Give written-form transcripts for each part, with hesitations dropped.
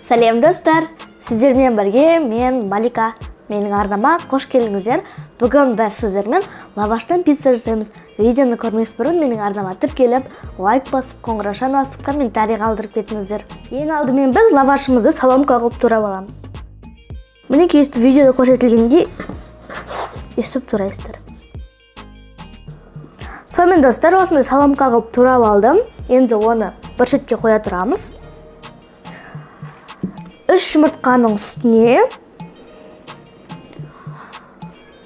Сәлем достар, сіздермен бірге мен Малика. Менің арнама қош келдіңіздер. Бүгін біз сіздермен лаваштан пицца жасаймыз. Видеоны көрмес бұрын менің арнама тіркеліп, лайк басып, қоңырауша басып, комментарий қалдырып кетіңіздер. Ең алдымен біз лавашымызды соломка қылып турап аламыз. Мінекей өстіп видеода көрсетілгендей өстіп турайсыздар. Сонымен достар, осындай соломка қылып турап алдым. Енді оны бір шетке қоя тұрамыз. 3 жұмыртқаның үстіне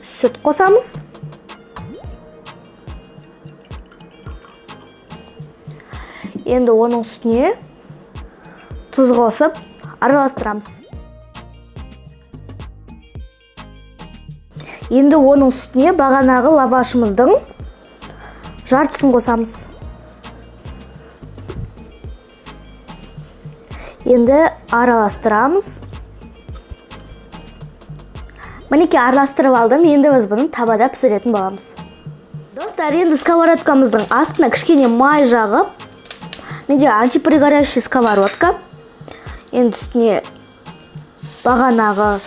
сүт қосамыз. Енді оның үстіне тұз қосып араластырамыз. Енді оның үстіне бағанағы лавашымыздың жартысын қосамыз. Енді араластырамыз. Мінекей араластырып алдым. Енді біз бұны табада пісіретін боламыз. Достар, енді сковородкамыздың астына кішкене май жағып, неде антипригорящий сковородка. Енді үстіне бағанағы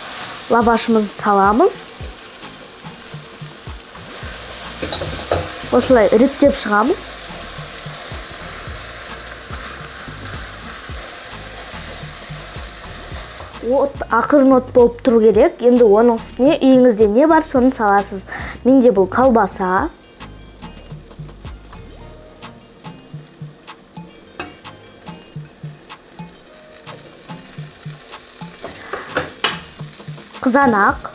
лавашымызды саламыз. Осылай реттеп шығамыз. Ақырын от болып тұру керек. Енді оның үстіне үйіңізде не бар, соны саласыз. Менде бұл колбаса. Қызанақ.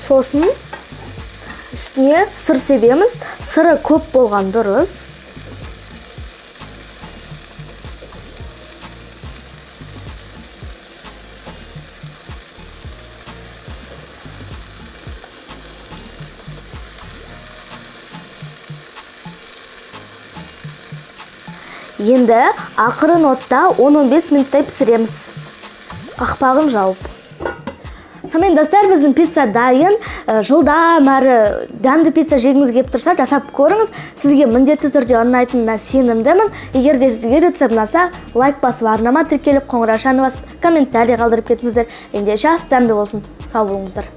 Сосын үстіне сыр себеміз. Сыры көп болған дұрыс. Енді ақырын отта 10-15 минуттай пісіреміз. Қақпағын жауып. Сонымен достар, біздің пицца дайын. Жылдам әрі дәмді пицца жегіңіз келіп тұрса, жасап көріңіз. Сізге міндетті түрде ұнайтынына сенімдімін. Егер де сізге рецепт ұнаса, лайк басып, арнама тіркеліп, қоңыраушаны басып, комментарий қалдырып кетіңіздер. Ендеше ас дәмді болсын. Сау болыңыздар.